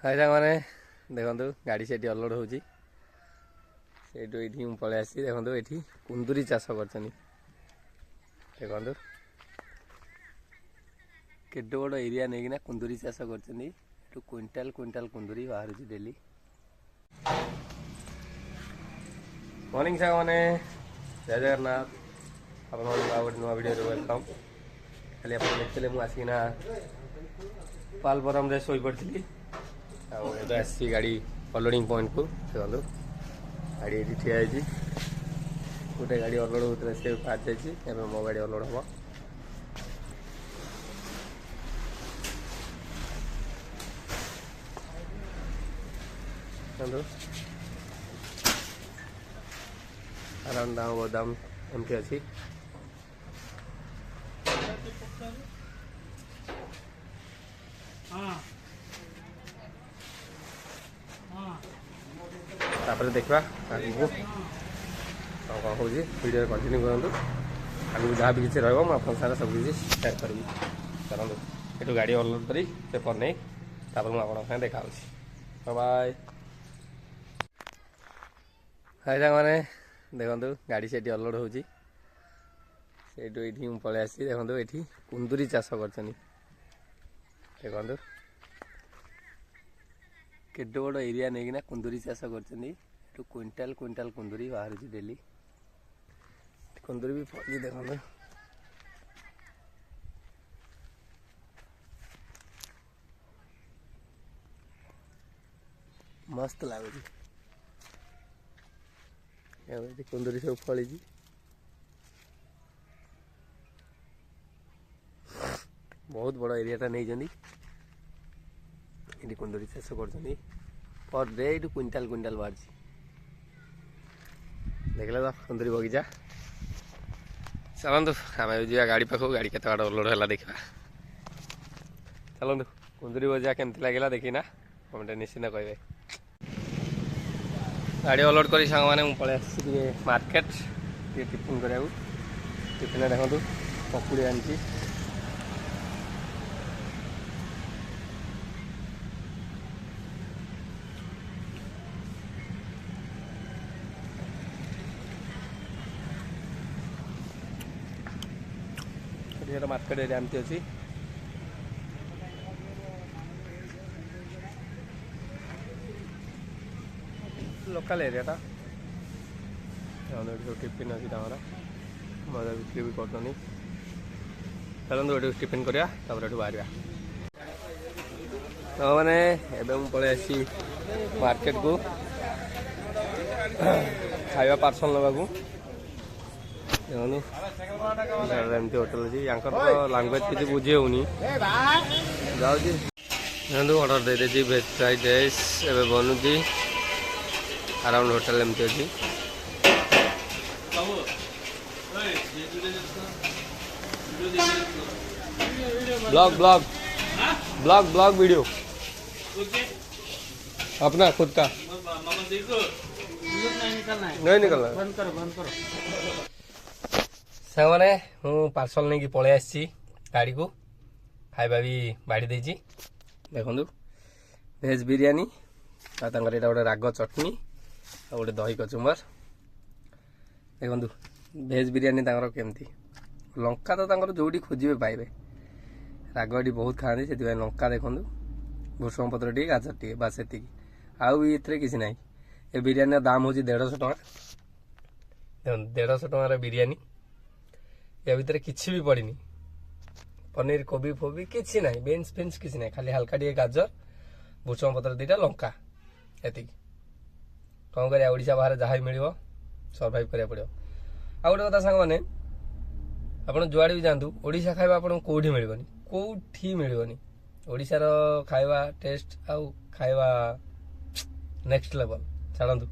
हाय सारे देखो गाड़ी से अनलोड हो पलि आसी देखो ये कुंदुरी चाष कर देखो केटे बड़ एरिया नहीं कुंदुरी चाष कर क्विंटाल क्विंटाल कुंदुरी बाहर डेली। मॉर्निंग साग मैंने जय जगन्नाथ आप गोटे नुआ वीडियो वेलकम। खाली आप देखते मुझे आसिना पालबरम शो पड़ी आसी गाड़ी अनलोडिंग पॉइंट को देखो गाड़ी ये ठिया गोटे गाड़ी अनलोड होता है से बाहर जाइए मो गाड़ी अनलोड हम अराउंड दाम गोदाम एमती अच्छी तापर देखा आगे कौन हो वीडियो कंटिन्यू करूँ आगे जहाँ भी किसी रहा मुझे सारा सब किसी शेयर करी चलते ये गाड़ी अनलोड कर पेपर नहीं मुझे देखा बाय। हाय साग मैंने देखो गाड़ी से अनलोड हो पलि आसी देखो ये कुंदुरी चाष कर देखो केटे बड़ एरिया नहीं कुंदुरी चाष कर क्विंटाल क्विंटाल कुंदुरी बाहर डेली कुंदुरी भी फली देखो मस्त लगुच कुंदुरी सब फली बहुत बड़ एरियाटा नहीं कुंदुरी चाष कर पर डे ये क्विंटाल क्विंटाल बाहर देखल तो कुंदुरी बगीचा। चलतु आम जा गाड़ी पाख गाड़ी के अनलोड है देखा चलतु कुंदुरी बगीचा केमती लगे देखना कमेंट निश्चिंत कहे। गाड़ी अनलोड कर सांग मैंने पलि मार्केट टिफिन करा टिफिन देखो पकुड़ी आनी मार्केट एरिया एमती अच्छी लोकल एरियाटा सब टिफिन अच्छी मजा बिक्री भी कर चलते ये टिफिन करा बाहर तो मैंने एवं पलि आसी मार्केट को खाଇବା पार्सल नाक एमती होटेल अच्छी या लांगुएज किसी बुझी होनी जाऊँ ऑर्डर दे देती भेज फ्राइड राइस एवं बनूची अराउंड होटेल एमती अच्छी blog blog blog blog video अपना खुद का नहीं निकलना बंद करो बंद करो। सामने हूँ पार्सल नहीं कि पलि आसी गाड़ी को खाଇବା भी बाड़ी देती देखो भेज बिरियानी गोटे राग चटनी आ गोटे दही कचुम्बर देखो भेज बिरियानी केमती लंका तो जोटी खोजे पाइबे राग ये बहुत खाती से लंका देखो भूषण पत्र टी गाजर टी बास से आउ किसी ना ये बिरियानी दाम हूँ 150 टଙ୍କା देखो 150 टଙ୍କାର बिरियानी या भितर किसी भी पड़नी पनीर कोबी फोबी किसी ना बीन्स फिन्स किसी ना खाली हल्का टे गाजर भूषण पत्र 2टा लंका एति कौन कर ओडिशा बाहर जहाँ मिल सर्वाइव करा पड़ो। आ गोटे कथा सांग मैंने आप जुआड़े भी जातु ओडिशा खाଇବା आपको कौटी मिलनी कौटी मिलनी ओडिशार खाଇବା टेस्ट आउ खाଇବା नेक्स्ट लेवल छाड़ू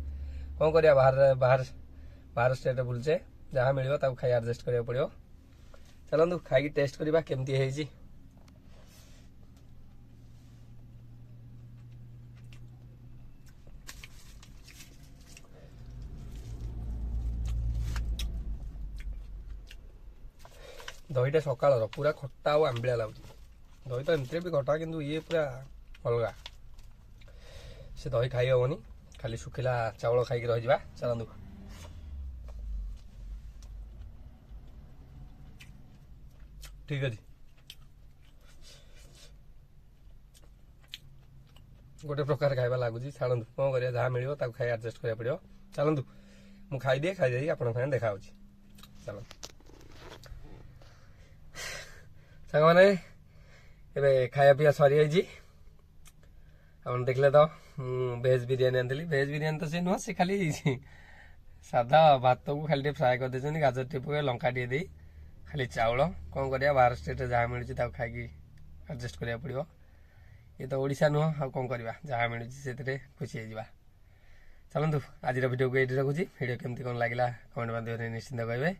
कौन कर बाहर बाहर बाहर स्टेट बुलचे जहाँ मिल खाई एडजस्ट करा पड़ो। चलतु खाई टेस्ट करवा केमती है दहीटा सकाल पूरा खट्टा और आंबिया लगुच दही तो एमती भी खटा किंतु ये पूरा अलग से दही खाई हेनी खाली शुखिला चाउल खाई रही चलतु ठीक अच्छे गोटे प्रकार खाଇବା ଲାଗୁଛି ଛାଡ଼ନ୍ତୁ କ'ଣ କରିବା ଯାହା ମିଳିବ ତାକୁ ଖାଇ ଆଡଜଷ୍ଟ କରିବାକୁ ପଡ଼ିବ ଚାଲନ୍ତୁ ମୁଁ ଖାଇଦିଏ ଖାଇଦେଇ ଆପଣଙ୍କ ସାଙ୍ଗେ ଦେଖା ହେଉଛି ଚାଲନ୍ତୁ ସାଙ୍ଗମାନେ ଏବେ ଖାଇବା ପିଇବା ସରିଯାଇଛି ଆପଣ ଦେଖିଲେ ତ ମୁଁ ଭେଜ୍ ବିରିୟାନୀ ଆଣିଥିଲି ଭେଜ୍ ବିରିୟାନୀ ତ ସେ ନୁହଁ ସେ ଖାଲି ସାଧା ଭାତକୁ ଖାଲି ଟିକେ ଫ୍ରାଏ କରିଦେଇଛନ୍ତି ଗାଜର ଟିକେ ପକାଇ ଲଙ୍କା ଟିକେ ଦେଇ ଖାଲି ଚାଉଳ କ'ଣ କରିବା ବାହାର ଷ୍ଟେଟ୍ରେ ଯାହା ମିଳୁଛି ତାକୁ ଖାଇକି ଆଡଜଷ୍ଟ କରିବାକୁ ପଡ଼ିବ ये तो ओडिशा नुह आ कौन करवा जहाँ मिलूँ से खुशी होगा चलतु आज वीडियो को ये रखुच्छी वीडियो केमती कौन लगे कमेंट माध्यम निश्चिंत कहे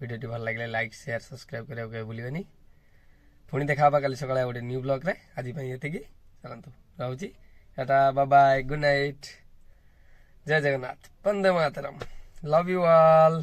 वीडियो भल लगे लाइक शेयर सब्सक्राइब करने भूलें पुणी देखा कल सका गोटे न्यू ब्लॉग रे आज ये चलतु रोची ta-ta bye bye good night जय Jagannath Vande Mataram love you all.